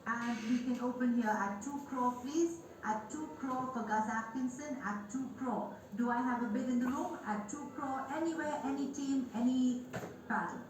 And we can open here at 2 crore, please. At 2 crore for Gus Atkinson, at 2 crore. Do I have a bid in the room? At 2 crore, anywhere, any team, any paddle.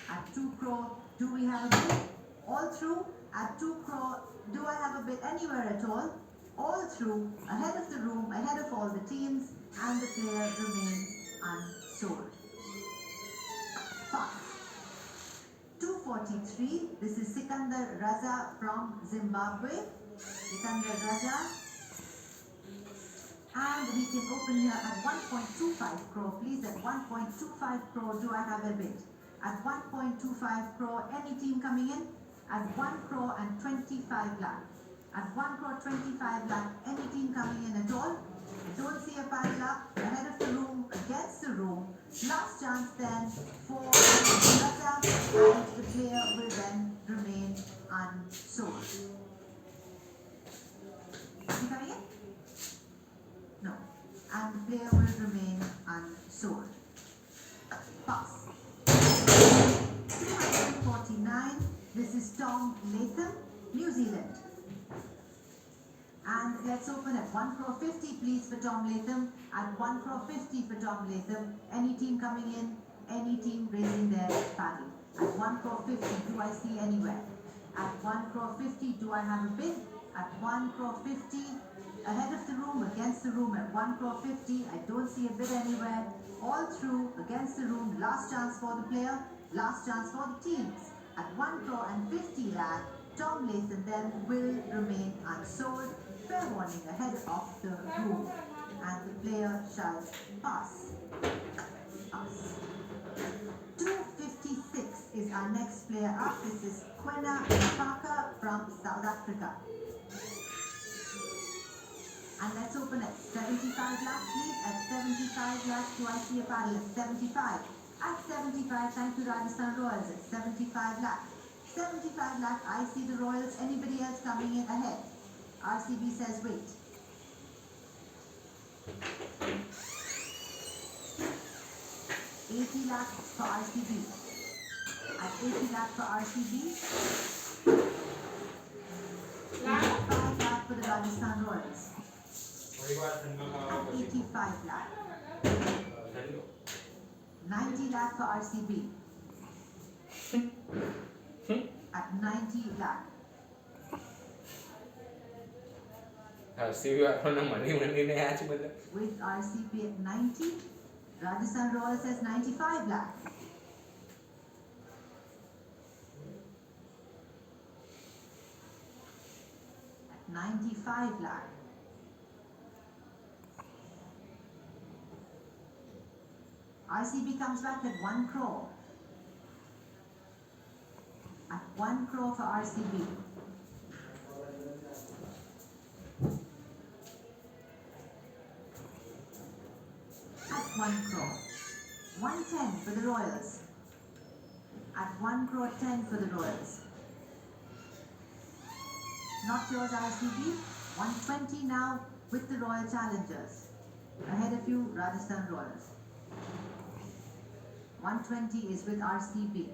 At 2 crore, do we have a bid? All through. At 2 crore, do I have a bid anywhere at all? All through, ahead of the room, ahead of all the teams, and the player remains unsold. Pass. 243, this is Sikandar Raza from Zimbabwe. Sikandar Raza. And we can open here at 1.25 crore, please. At 1.25 crore, do I have a bid? At 1.25 crore, any team coming in? At 1 crore and 25 lakh. At 1 crore 25 lakh, any team coming in at all? I don't see a paddle up, ahead of the room, against the room. Last chance then for Raza, and the player will then remain unsold. Is he coming in? No. And the player will remain unsold. Pass. 249. This is Tom Latham, New Zealand. And let's open at 1 crore 50, please, for Tom Latham. At 1 crore 50 for Tom Latham. Any team coming in? Any team raising their paddle? At 1 crore 50, do I see anywhere? At 1 crore 50, do I have a bid? At 1 crore 50, ahead of the room, against the room. At 1 crore 50, I don't see a bid anywhere. All through, against the room. Last chance for the player. Last chance for the teams. At 1 crore and 50 lakh, Tom Latham then will remain unsold. Fair warning ahead of the room. And the player shall pass. Pass. 256 is our next player up. This is Quena Parker from South Africa. And let's open at 75 lakh, please. At 75 lakh, do I see a paddle at 75? At 75, thank you Rajasthan Royals. At 75 lakh. 75 lakh, I see the Royals. Anybody else coming in ahead? RCB says wait. 80 lakh for RCB. At 80 lakh for RCB. 85 lakh for the Rajasthan Royals. At 85 lakh. 90 lakh for RCB. At 90 lakh. With RCB at 90, Rajasthan Royals says 95 lakh. At 95 lakh. RCB comes back at 1 crore. At 1 crore for RCB. At 1 crore. 110 for the Royals. At 1 crore 10 for the Royals. Not yours RCB. 120 now with the Royal Challengers. Ahead of you, Rajasthan Royals. 120 is with RCB.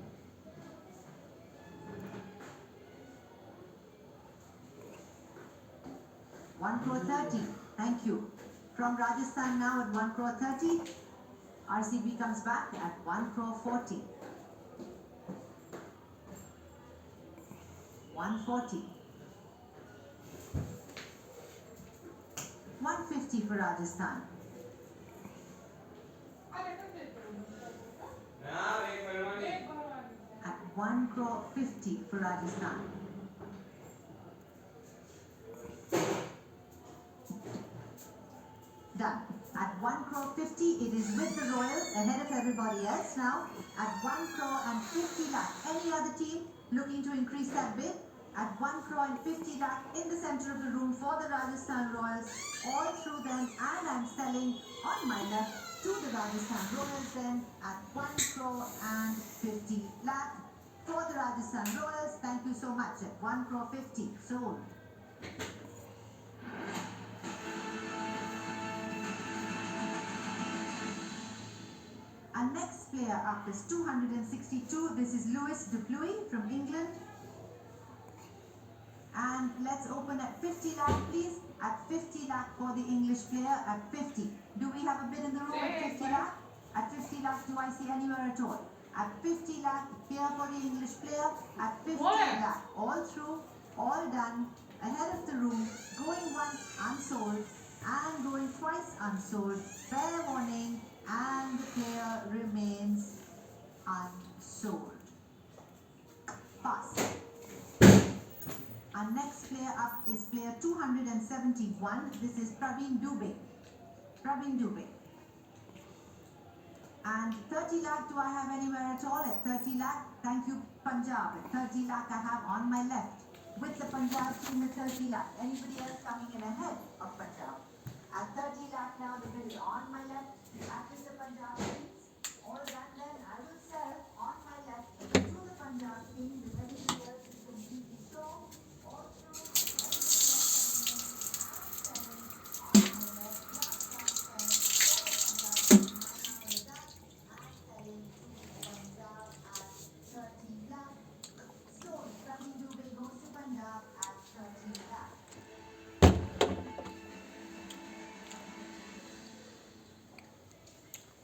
One crore 30. Thank you. From Rajasthan now at 1 crore 30. RCB comes back at 1 crore 40. 140. 150 for Rajasthan. At 1 crore 50 for Rajasthan. Done. At 1 crore 50, it is with the Royals ahead of everybody else now. At 1 crore and 50 lakh. Any other team looking to increase that bid? At 1 crore and 50 lakh in the center of the room for the Rajasthan Royals. All through them, and I'm selling on my left to the Rajasthan Royals then at 1 crore and 50 lakh for the Rajasthan Royals. Thank you so much. At 1 crore 50. Sold. Our next player up is 262. This is Lewis Dupuis from England. And let's open at 50 lakh, please. At 50 lakh for the English player at 50. Do we have a bid in the room at 50 lakh? At 50 lakh, do I see anywhere at all? At 50 lakh, here for the English player. At 50 lakh, all through, all done, ahead of the room, going once unsold and going twice unsold. Fair warning, and the player remains unsold. Pass. Our next player up is player 271. This is Praveen Dubey. Praveen Dubey. And 30 lakh, do I have anywhere at all? At 30 lakh, thank you, Punjab. At 30 lakh, I have on my left. With the Punjab team at 30 lakh. Anybody else coming in ahead of Punjab? At 30 lakh now, the bid is on my left. That is the Punjab teams. All done then, I will sell on my left to the Punjab team. The everybody else is completely strong. All through,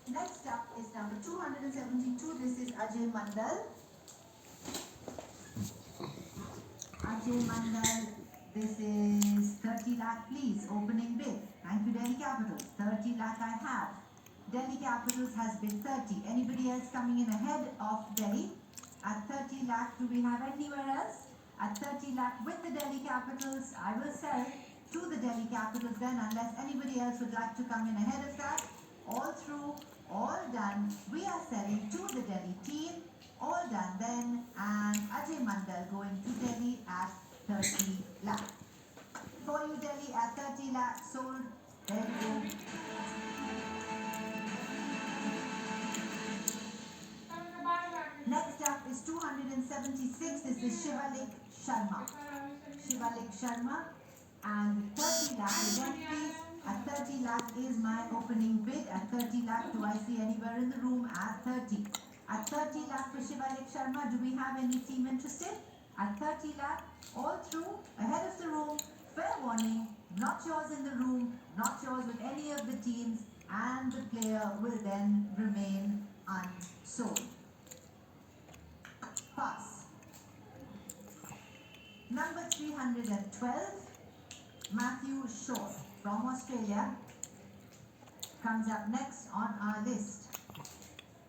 next up is number 272. This is Ajay Mandal. Ajay Mandal, this is 30 lakh, please. Opening bid. Thank you, Delhi Capitals. 30 lakh I have. Delhi Capitals has bid 30. Anybody else coming in ahead of Delhi? At 30 lakh, do we have anywhere else? At 30 lakh with the Delhi Capitals, I will sell to the Delhi Capitals then, unless anybody else would like to come in ahead of that. All through, all done. We are selling to the Delhi team. All done then, and Ajay Mandal going to Delhi at 30 lakh. For you, Delhi at 30 lakh, sold. There you go. Next up is 276. This is Shivalik Sharma. Shivalik Sharma. And 30 lakh again, please. At 30 lakh is my opening bid. At 30 lakh, do I see anywhere in the room? At 30. At 30 lakh for Shivalik Sharma, do we have any team interested? At 30 lakh, all through, ahead of the room, fair warning, not yours in the room, not yours with any of the teams, and the player will then remain unsold. Pass. Number 312, Matthew Short from Australia comes up next on our list.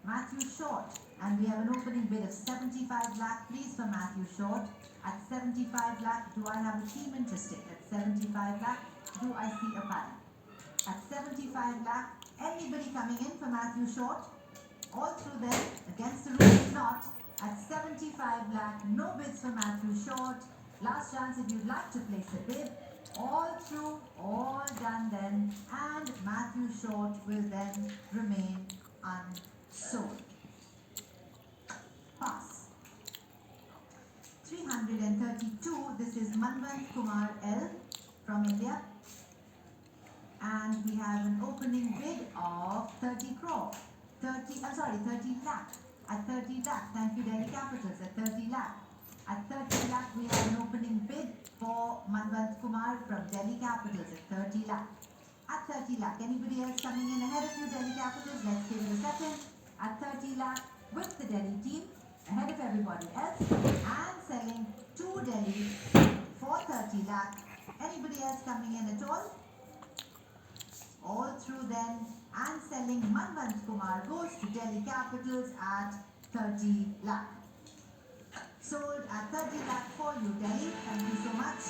Matthew Short, and we have an opening bid of 75 lakh, please, for Matthew Short. At 75 lakh, do I have a team interested? At 75 lakh, do I see a pattern? At 75 lakh, anybody coming in for Matthew Short? All through them, against the rules, not. At 75 lakh, no bids for Matthew Short. Last chance if you'd like to place a bid. All through, all done then, and Matthew Short will then remain unsold. Pass. 332, this is Manvant Kumar L from India. And we have an opening bid of 30 lakh. At 30 lakh, thank you Delhi Capitals, at 30 lakh. At 30 lakh, we have an opening bid for Manvant Kumar from Delhi Capitals at 30 lakh. At 30 lakh, anybody else coming in ahead of you, Delhi Capitals? Let's give it a second. At 30 lakh, with the Delhi team, ahead of everybody else, and selling to Delhi for 30 lakh. Anybody else coming in at all? All through then, and selling Manvant Kumar goes to Delhi Capitals at 30 lakh. Sold at 30 lakh for you, Delhi. Thank you so much.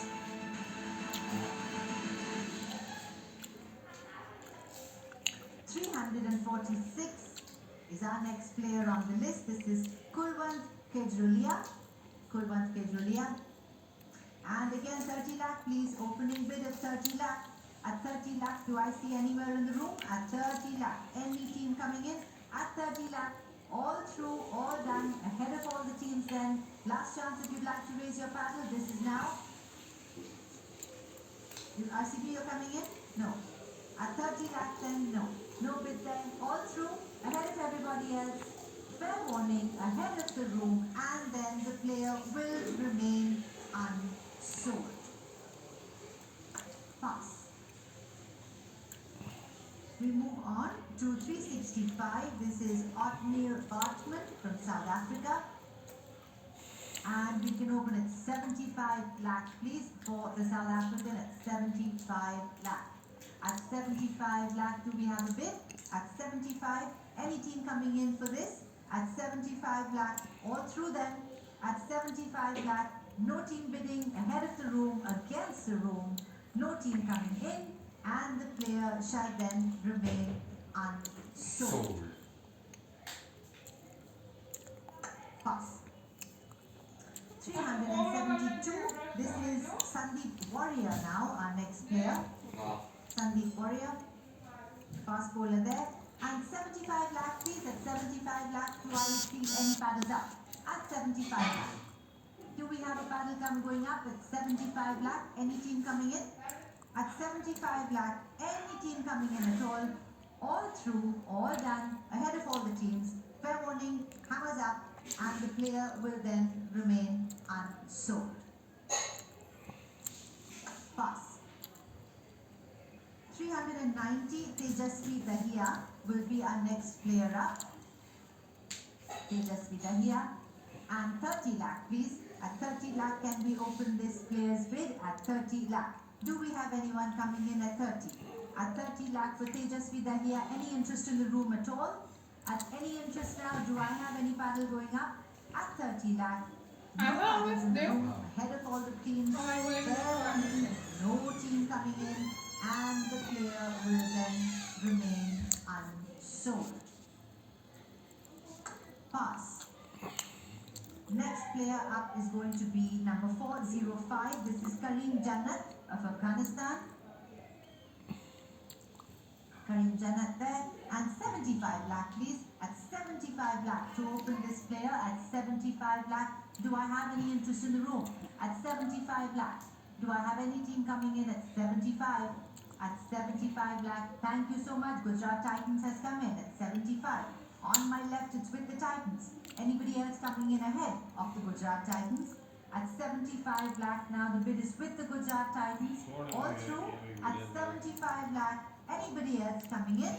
$346 is our next player on the list. This is Kulwant Kejrulia. Kulwant Kejrulia. And again, 30 lakh, please. Opening bid of 30 lakh. At 30 lakh, do I see anywhere in the room? At 30 lakh. Any team coming in? At 30 lakh. All through, all done, ahead of all the teams then. Last chance if you'd like to raise your paddle, this is now. RCB, you're coming in? No. At 30 lakh then, no. No bid then, all through, ahead of everybody else. Fair warning, ahead of the room, and then the player will remain unsold. to 365. This is Othniel Bartman from South Africa. And we can open at 75 lakh, please, for the South African at 75 lakh. At 75 lakh, do we have a bid? At 75, any team coming in for this? At 75 lakh, all through them. At 75 lakh, no team bidding ahead of the room, against the room, no team coming in, and the player shall then remain unsold. Pass. 372. This is Sandeep Warrior now, our next player. Sandeep Warrior. Fast bowler there. And 75 lakh, please. At 75 lakh, do I see any paddles up? At 75 lakh. Do we have a paddle going up at 75 lakh? Any team coming in? At 75 lakh, any team coming in at all through, all done, ahead of all the teams. Fair warning, hammers up, and the player will then remain unsold. Pass. 390, Tejasvi Dahiya will be our next player up. Tejasvi Dahiya. And 30 lakh, please. At 30 lakh, can we open this player's bid? At 30 lakh. Do we have anyone coming in at 30? At 30 lakh for Tejasvi Dahiya, any interest in the room at all? At any interest now, do I have any paddle going up? At 30 lakh, no paddles in the room, ahead of all the teams, no team coming in, and the player will then remain unsold. Pass. Next player up is going to be number 405. This is Karim Jannat of Afghanistan. Karim Jannat there. And 75 lakh, please. At 75 lakh to open this player at 75 lakh. Do I have any interest in the room? At 75 lakh. Do I have any team coming in at 75? At 75 lakh. Thank you so much. Gujarat Titans has come in at 75. On my left, it's with the Titans. Anybody else coming in ahead of the Gujarat Titans? At 75 lakh now, the bid is with the Gujarat Titans. All through at 75 lakh. Anybody else coming in?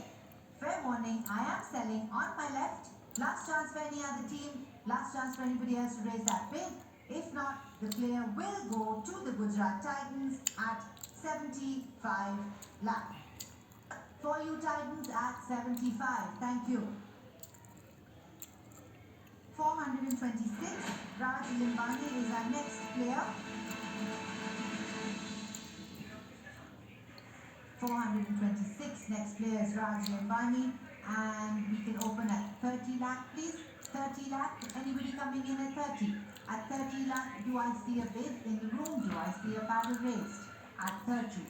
Fair warning, I am selling on my left. Last chance for any other team. Last chance for anybody else to raise that bid. If not, the player will go to the Gujarat Titans at 75 lakh. For you Titans at 75. Thank you. 426. Raj Limbani is our next player. 426. Next player is Raj Limbani. And we can open at 30 lakh, please. 30 lakh. Anybody coming in at 30? At 30 lakh, do I see a bid in the room? Do I see a paddle raised? At 30.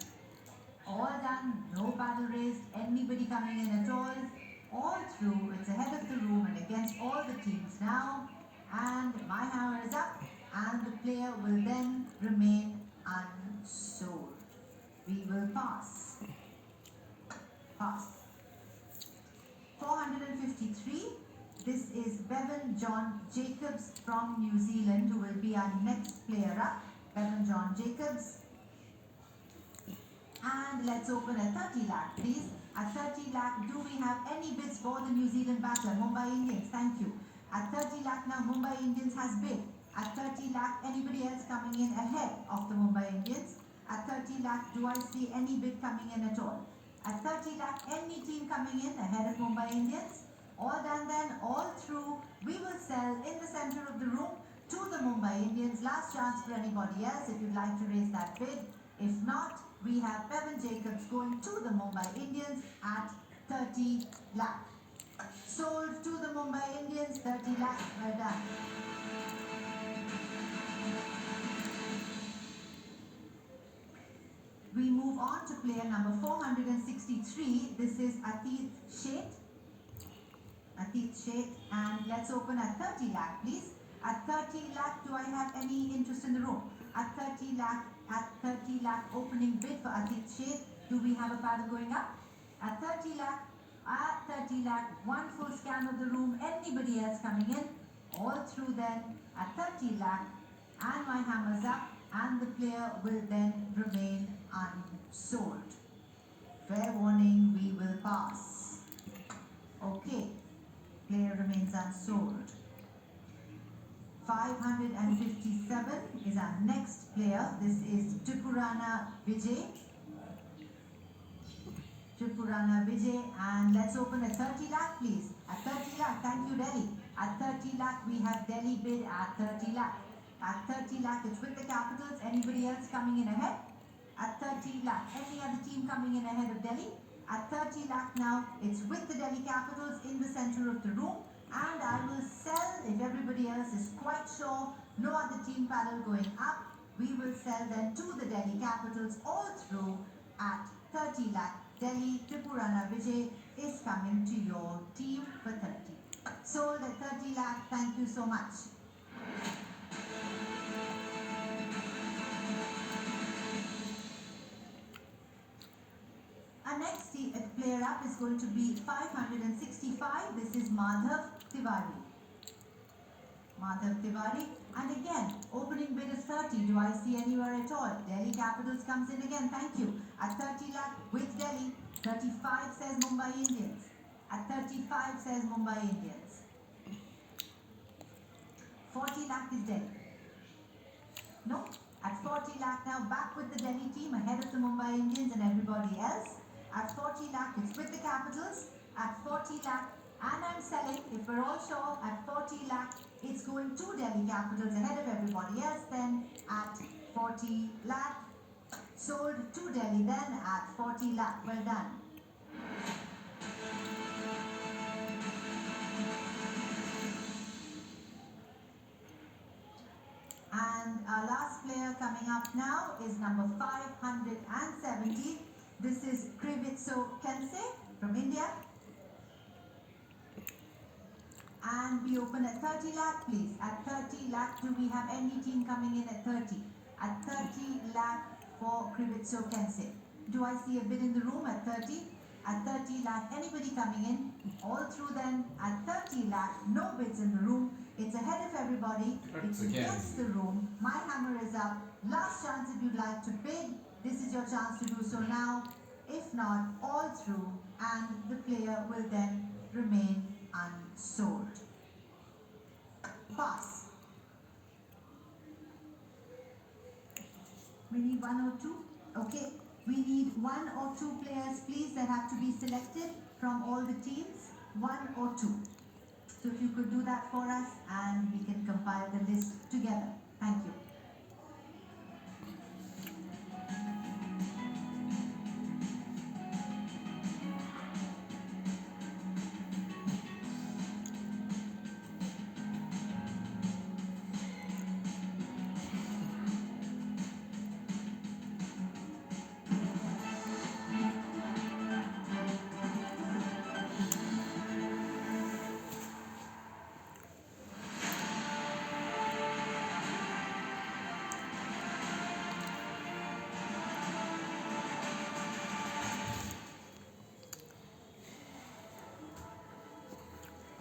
All done. No paddle raised. Anybody coming in at all? All through. It's ahead of the room and against all the teams now. And my hammer is up. And the player will then remain unsold. We will pass. Pass. 453. This is Bevan John Jacobs from New Zealand, who will be our next player up. Bevan John Jacobs. And let's open at 30 lakh, please. At 30 lakh, do we have any bids for the New Zealand batter? Mumbai Indians, thank you. At 30 lakh now, Mumbai Indians has bid. At 30 lakh, anybody else coming in ahead of the Mumbai Indians? At 30 lakh, do I see any bid coming in at all? At 30 lakh, any team coming in ahead of Mumbai Indians? All done then, all through. We will sell in the center of the room to the Mumbai Indians. Last chance for anybody else if you'd like to raise that bid. If not, we have Bevan Jacobs going to the Mumbai Indians at 30 lakh. Sold to the Mumbai Indians, 30 lakh. Well done. We move on to player number 463. This is Atit Sheth. Atit Sheth. And let's open at 30 lakh, please. At 30 lakh, do I have any interest in the room? At 30 lakh opening bid for Atit Sheth. Do we have a paddle going up? At 30 lakh, one full scan of the room. Anybody else coming in? All through then at 30 lakh. And my hammer's up. And the player will then remain unsold. Fair warning, we will pass. Okay, player remains unsold. 557 is our next player. This is Tripurana Vijay. Tripurana Vijay, and let's open at 30 lakh please. At 30 lakh, thank you Delhi. At 30 lakh we have Delhi bid at 30 lakh. At 30 lakh it's with the capitals. Anybody else coming in ahead? At 30 lakh, any other team coming in ahead of Delhi? At 30 lakh now, it's with the Delhi Capitals in the center of the room, and I will sell if everybody else is quite sure. No other team panel going up. We will sell then to the Delhi Capitals all through at 30 lakh. Delhi Tripurana Vijay is coming to your team for 30. Sold at 30 lakh. Thank you so much. Our next player up is going to be 565. This is Madhav Tiwari. Madhav Tiwari. And again, opening bid is 30. Do I see anywhere at all? Delhi Capitals comes in again. Thank you. At 30 lakh with Delhi. 35 says Mumbai Indians. At 35 says Mumbai Indians. 40 lakh is Delhi. No. At 40 lakh now, back with the Delhi team ahead of the Mumbai Indians and everybody else. At 40 lakh, it's with the Capitals. At 40 lakh, and I'm selling, if we're all sure, at 40 lakh, it's going to Delhi Capitals ahead of everybody else. Then at 40 lakh, sold to Delhi then at 40 lakh. Well done. And our last player coming up now is number 570. This is Krivitso Kense from India. And we open at 30 lakh please. At 30 lakh, do we have any team coming in at 30? At 30 lakh for Krivitso Kense. Do I see a bid in the room at 30? At 30 lakh, anybody coming in? All through then, at 30 lakh, no bids in the room. It's ahead of everybody. It's against the room. My hammer is up. Last chance if you'd like to bid. This is your chance to do so now. If not, all through, and the player will then remain unsold. Pass. We need one or two. Okay. We need one or two players, please, that have to be selected from all the teams. One or two. So if you could do that for us, and we can compile the list together. Thank you.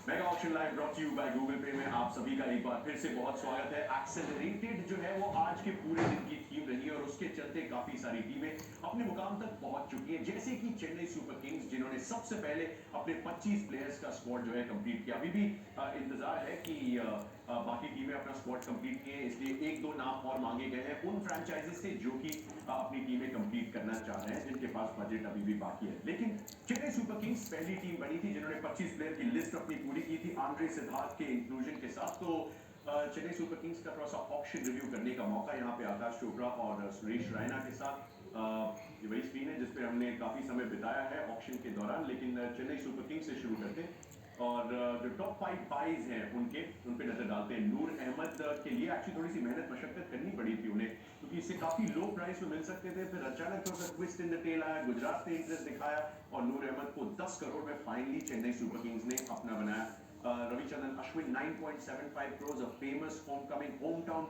Mega auction live brought to you by Google Pay में आप सभी का एक बार फिर से बहुत स्वागत है। एक्सेलरेटेड जो है वो आज के पूरे दिन की थीम रही है और उसके चलते काफी सारी टीमें अपने मुकाम तक पहुंच चुकी हैं, जैसे कि चेन्नई सुपर किंग्स जिन्होंने सबसे पहले अपने 25 प्लेयर्स का स्क्वाड जो है कंप्लीट किया। अभी भी इंतजार है कि बाकी टीमें अपना स्क्वाड कंप्लीट किए, इसलिए एक दो नाम और मांगे गए हैं उन फ्रेंचाइजीज से जो कि अपनी टीमें कंप्लीट करना चाह रहे हैं, जिनके पास बजट अभी भी बाकी है। लेकिन चेन्नई सुपर किंग्स पहली टीम बनी थी जिन्होंने 25 प्लेयर की लिस्ट अपनी पूरी की थी आंद्रे सिद्धार्थ के इंक्लूजन के साथ। तो चेन्नई सुपर किंग्स का थोड़ा सा ऑक्शन रिव्यू करने का मौका यहाँ पे आकाश चोपड़ा और सुरेश रैना के साथ। ये वही स्क्रीन है जिस पे हमने काफी समय बिताया है ऑक्शन के दौरान, लेकिन चेन्नई सुपर किंग्स से शुरू करते हैं और जो टॉप 5 बाइज हैं उन पे नजर डालते हैं। नूर अहमद के लिए एक्चुअली थोड़ी सी मेहनत मशक्कत करनी पड़ी थी उन्हें, क्योंकि इससे काफी लो प्राइस में मिल सकते थे। फिर अचानक थोड़ा सा ट्विस्ट इन द टेल आया, गुजरात ने इंटरेस्ट दिखाया और नूर अहमद को 10 करोड़ में फाइनली चेन्नई सुपर किंग्स ने अपना बनाया। Ravichandran Ashwin 9.75 crores, a famous homecoming hometown